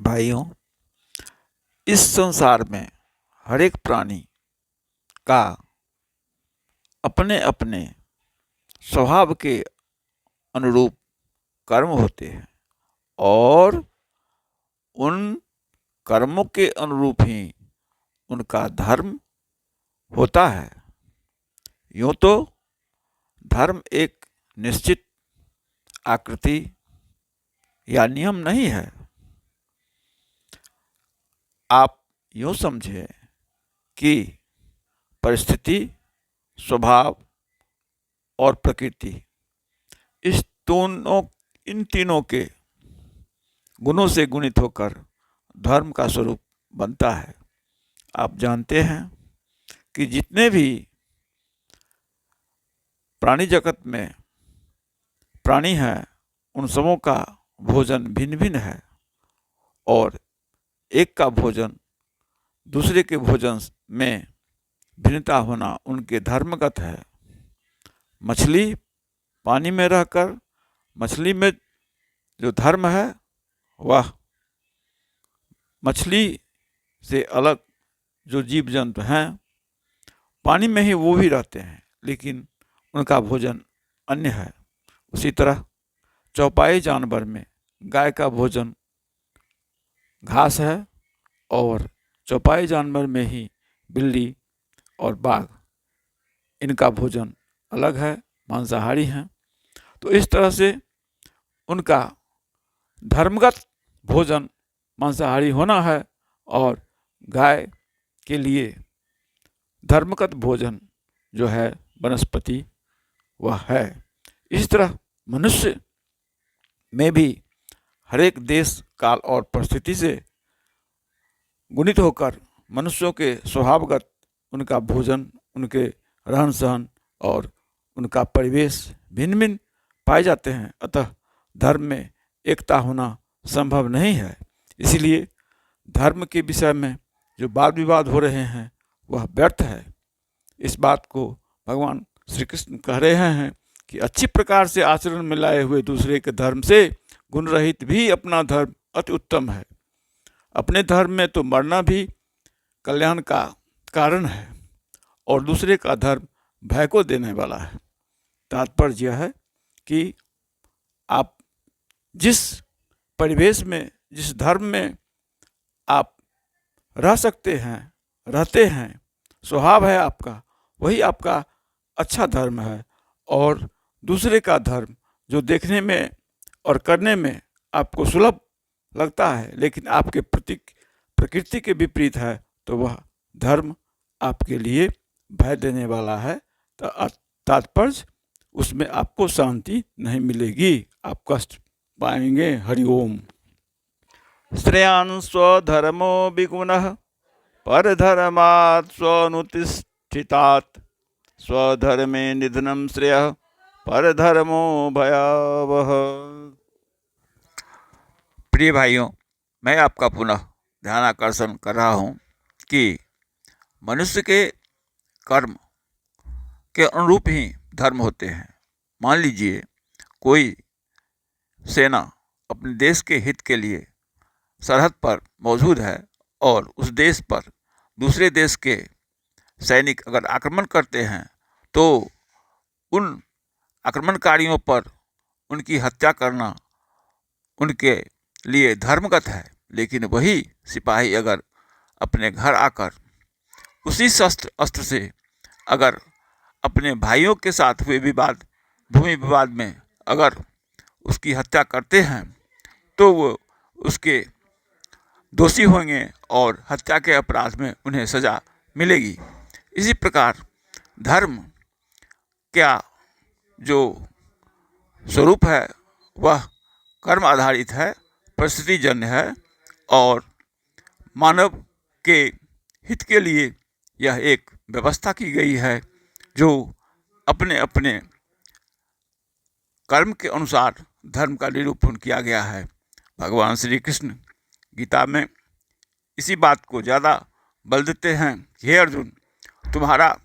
भाइयों, इस संसार में हर एक प्राणी का अपने अपने स्वभाव के अनुरूप कर्म होते हैं और उन कर्मों के अनुरूप ही उनका धर्म होता है। यूं तो धर्म एक निश्चित आकृति या नियम नहीं है। आप यूं समझें कि परिस्थिति, स्वभाव और प्रकृति, इस दोनों इन तीनों के गुणों से गुणित होकर धर्म का स्वरूप बनता है। आप जानते हैं कि जितने भी प्राणी जगत में प्राणी हैं, उन सबों का भोजन भिन्न भिन्न है और एक का भोजन दूसरे के भोजन में भिन्नता होना उनके धर्मगत है। मछली पानी में रहकर मछली में जो धर्म है वह मछली से अलग जो जीव जंतु हैं पानी में ही वो भी रहते हैं, लेकिन उनका भोजन अन्य है। उसी तरह चौपाई जानवर में गाय का भोजन घास है और चौपाई जानवर में ही बिल्ली और बाघ, इनका भोजन अलग है, मांसाहारी हैं। तो इस तरह से उनका धर्मगत भोजन मांसाहारी होना है और गाय के लिए धर्मगत भोजन जो है वनस्पति वह है। इस तरह मनुष्य में भी हर एक देश, काल और परिस्थिति से गुणित होकर मनुष्यों के स्वभावगत उनका भोजन, उनके रहन सहन और उनका परिवेश भिन्न भिन्न पाए जाते हैं। अतः धर्म में एकता होना संभव नहीं है। इसीलिए धर्म के विषय में जो वाद विवाद हो रहे हैं वह व्यर्थ है। इस बात को भगवान श्री कृष्ण कह रहे हैं कि अच्छी प्रकार से आचरण में लाए हुए दूसरे के धर्म से गुण रहित भी अपना धर्म अति उत्तम है। अपने धर्म में तो मरना भी कल्याण का कारण है और दूसरे का धर्म भय को देने वाला है। तात्पर्य यह है कि आप जिस परिवेश में, जिस धर्म में आप रह सकते हैं, रहते हैं, स्वभाव है आपका, वही आपका अच्छा धर्म है। और दूसरे का धर्म जो देखने में और करने में आपको सुलभ लगता है लेकिन आपके प्रकृति के विपरीत है, तो वह धर्म आपके लिए भय देने वाला है। तात्पर्य उसमें आपको शांति नहीं मिलेगी, आप कष्ट पाएंगे। हरिओम। श्रेयान् स्वधर्मो विगुणः परधर्मात् स्वनुतिष्ठितात् स्वधर्मे निधनं श्रेयः परधर्मो भयावह। प्रिय भाइयों, मैं आपका पुनः ध्यान आकर्षण कर रहा हूँ कि मनुष्य के कर्म के अनुरूप ही धर्म होते हैं। मान लीजिए कोई सेना अपने देश के हित के लिए सरहद पर मौजूद है और उस देश पर दूसरे देश के सैनिक अगर आक्रमण करते हैं तो उन आक्रमणकारियों पर उनकी हत्या करना उनके लिए धर्मगत है। लेकिन वही सिपाही अगर अपने घर आकर उसी शस्त्र अस्त्र से अगर अपने भाइयों के साथ हुए विवाद, भूमि विवाद में अगर उसकी हत्या करते हैं तो वो उसके दोषी होंगे और हत्या के अपराध में उन्हें सजा मिलेगी। इसी प्रकार धर्म क्या जो स्वरूप है वह कर्म आधारित है, परिस्थितिजन्य है और मानव के हित के लिए यह एक व्यवस्था की गई है जो अपने अपने कर्म के अनुसार धर्म का निरूपण किया गया है। भगवान श्री कृष्ण गीता में इसी बात को ज़्यादा बल देते हैं। हे अर्जुन, तुम्हारा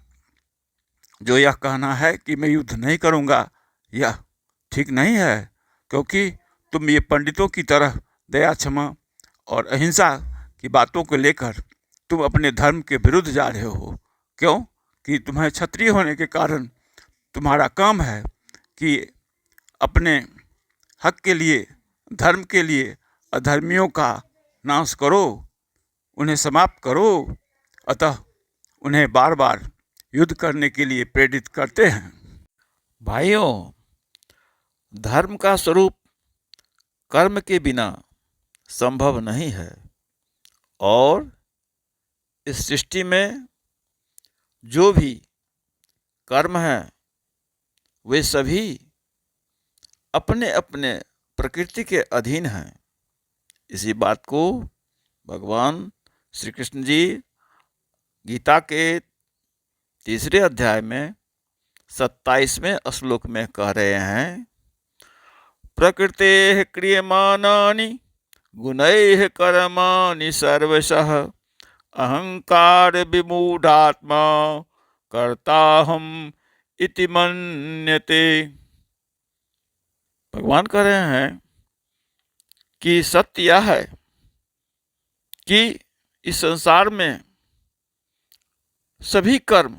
जो यह कहना है कि मैं युद्ध नहीं करूँगा, यह ठीक नहीं है, क्योंकि तुम ये पंडितों की तरह दया, क्षमा और अहिंसा की बातों को लेकर तुम अपने धर्म के विरुद्ध जा रहे हो। क्यों? कि तुम्हें क्षत्रिय होने के कारण तुम्हारा काम है कि अपने हक के लिए, धर्म के लिए अधर्मियों का नाश करो, उन्हें समाप्त करो। अतः उन्हें बार बार युद्ध करने के लिए प्रेरित करते हैं। भाइयों, धर्म का स्वरूप कर्म के बिना संभव नहीं है और इस सृष्टि में जो भी कर्म है वे सभी अपने अपने प्रकृति के अधीन हैं। इसी बात को भगवान श्री कृष्ण जी गीता के 3 अध्याय में 27वें श्लोक में कह रहे हैं, प्रकृतेः क्रियमाणानि गुणैः कर्माणि सर्वशः अहंकार विमूढ़ात्मा कर्ताहम इति मन्यते। भगवान कह रहे हैं कि सत्य यह है कि इस संसार में सभी कर्म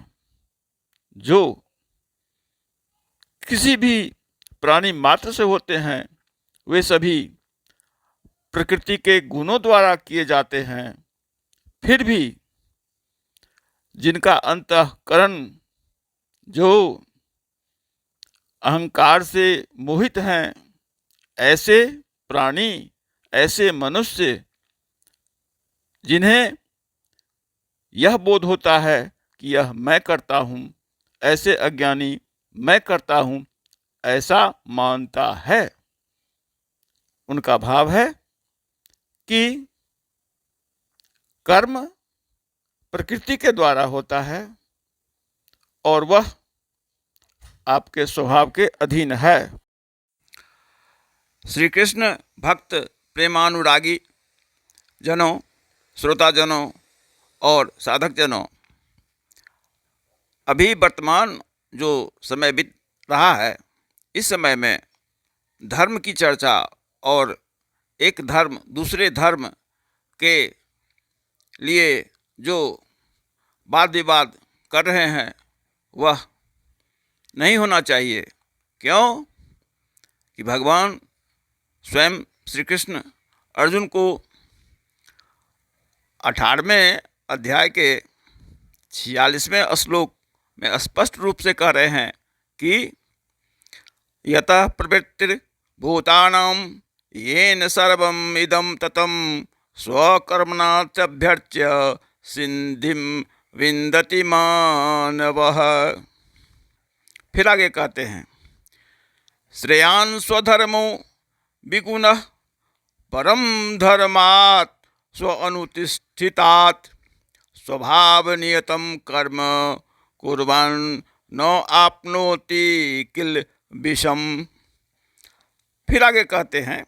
जो किसी भी प्राणी मात्र से होते हैं वे सभी प्रकृति के गुणों द्वारा किए जाते हैं। फिर भी जिनका अंतःकरण जो अहंकार से मोहित हैं, ऐसे प्राणी, ऐसे मनुष्य जिन्हें यह बोध होता है कि यह मैं करता हूँ, ऐसे अज्ञानी मैं करता हूँ ऐसा मानता है। उनका भाव है कि कर्म प्रकृति के द्वारा होता है और वह आपके स्वभाव के अधीन है। श्री कृष्ण भक्त प्रेमानुरागी जनों, श्रोताजनों और साधक जनों, अभी वर्तमान जो समय बीत रहा है, इस समय में धर्म की चर्चा और एक धर्म दूसरे धर्म के लिए जो वाद विवाद कर रहे हैं वह नहीं होना चाहिए। क्यों? कि भगवान स्वयं श्री कृष्ण अर्जुन को 18वें अध्याय के 46वें श्लोक में स्पष्ट रूप से कह रहे हैं कि यतः प्रवृत्तिर्भूतानां येन सर्वम् इदं ततं स्वकर्मणात्यभ्यर्च्य सिद्धिं विन्दति मानवः। फिर आगे कहते हैं, श्रेयान् स्वधर्मो विगुणः परम धर्मात् स्वअनुतिष्ठितात् स्वभावनियतं कर्म कुर्वन् न आपनोति किल विषम। फिर आगे कहते हैं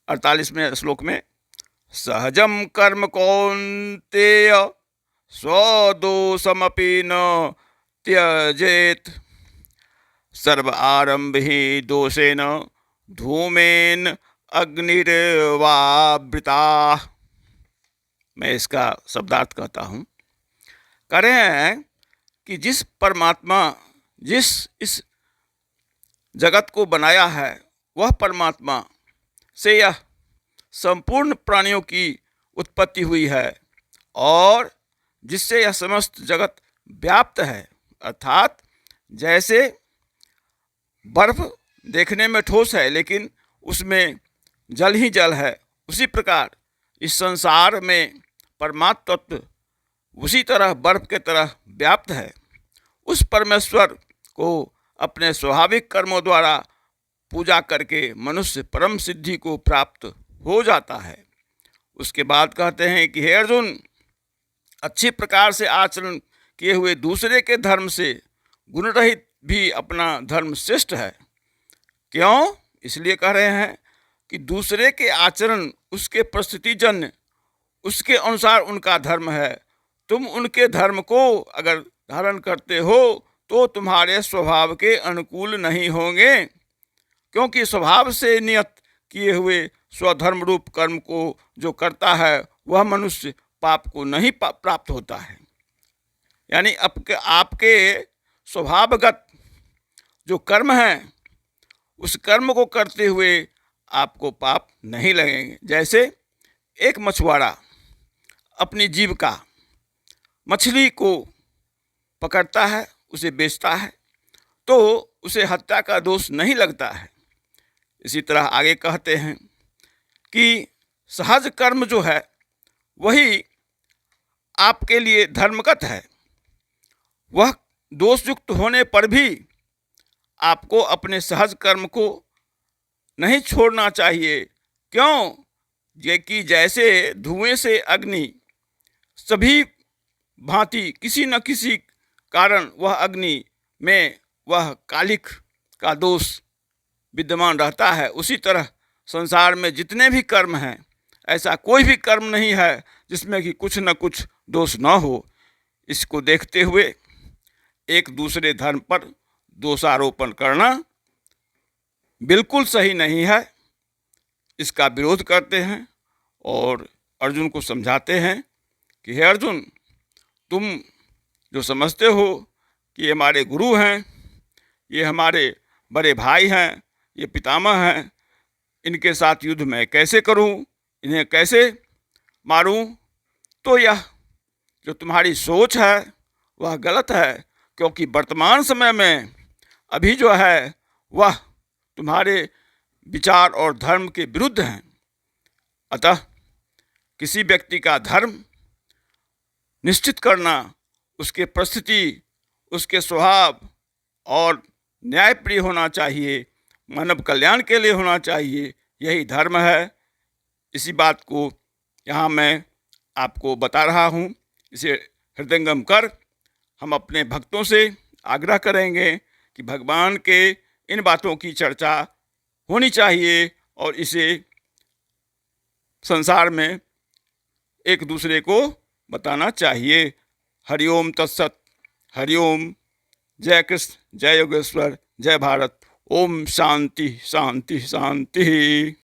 48वें श्लोक में, सहजम कर्म कौन्तेय स्वदोषमपि न त्यजेत सर्व आरंभ ही दोषेन धूमेन अग्निर्वावृता। मैं इसका शब्दार्थ कहता हूँ। कह रहे हैं कि जिस परमात्मा जिस इस जगत को बनाया है वह परमात्मा से यह संपूर्ण प्राणियों की उत्पत्ति हुई है और जिससे यह समस्त जगत व्याप्त है। अर्थात जैसे बर्फ देखने में ठोस है लेकिन उसमें जल ही जल है, उसी प्रकार इस संसार में परमात्म तत्व उसी तरह बर्फ के तरह व्याप्त है। उस परमेश्वर को अपने स्वाभाविक कर्मों द्वारा पूजा करके मनुष्य परम सिद्धि को प्राप्त हो जाता है। उसके बाद कहते हैं कि हे अर्जुन, अच्छी प्रकार से आचरण किए हुए दूसरे के धर्म से गुण रहित भी अपना धर्म श्रेष्ठ है। क्यों? इसलिए कह रहे हैं कि दूसरे के आचरण उसके परिस्थितिजन्य, उसके अनुसार उनका धर्म है। तुम उनके धर्म को अगर धारण करते हो तो तुम्हारे स्वभाव के अनुकूल नहीं होंगे, क्योंकि स्वभाव से नियत किए हुए स्वधर्म रूप कर्म को जो करता है वह मनुष्य पाप को नहीं प्राप्त होता है। यानी आपके स्वभावगत जो कर्म है उस कर्म को करते हुए आपको पाप नहीं लगेंगे। जैसे एक मछुआरा अपनी जीविका मछली को पकड़ता है, उसे बेचता है, तो उसे हत्या का दोष नहीं लगता है। इसी तरह आगे कहते हैं कि सहज कर्म जो है वही आपके लिए धर्मगत है। वह दोषयुक्त होने पर भी आपको अपने सहज कर्म को नहीं छोड़ना चाहिए। क्यों? ये कि जैसे धुएं से अग्नि सभी भांति किसी न किसी कारण वह अग्नि में वह कालिख का दोष विद्यमान रहता है, उसी तरह संसार में जितने भी कर्म हैं ऐसा कोई भी कर्म नहीं है जिसमें कि कुछ न कुछ दोष न हो। इसको देखते हुए एक दूसरे धर्म पर दोषारोपण करना बिल्कुल सही नहीं है। इसका विरोध करते हैं और अर्जुन को समझाते हैं कि हे अर्जुन, तुम जो समझते हो कि ये हमारे गुरु हैं, ये हमारे बड़े भाई हैं, ये पितामह हैं, इनके साथ युद्ध मैं कैसे करूं, इन्हें कैसे मारूं, तो यह जो तुम्हारी सोच है वह गलत है। क्योंकि वर्तमान समय में अभी जो है वह तुम्हारे विचार और धर्म के विरुद्ध हैं। अतः किसी व्यक्ति का धर्म निश्चित करना उसके परिस्थिति, उसके स्वभाव और न्यायप्रिय होना चाहिए, मानव कल्याण के लिए होना चाहिए, यही धर्म है। इसी बात को यहाँ मैं आपको बता रहा हूँ। इसे हृदयंगम कर हम अपने भक्तों से आग्रह करेंगे कि भगवान के इन बातों की चर्चा होनी चाहिए और इसे संसार में एक दूसरे को बताना चाहिए। हरिओम तत्सत। हरिओम। जय कृष्ण, जय योगेश्वर, जय भारत। ओम शांति शांति शांति।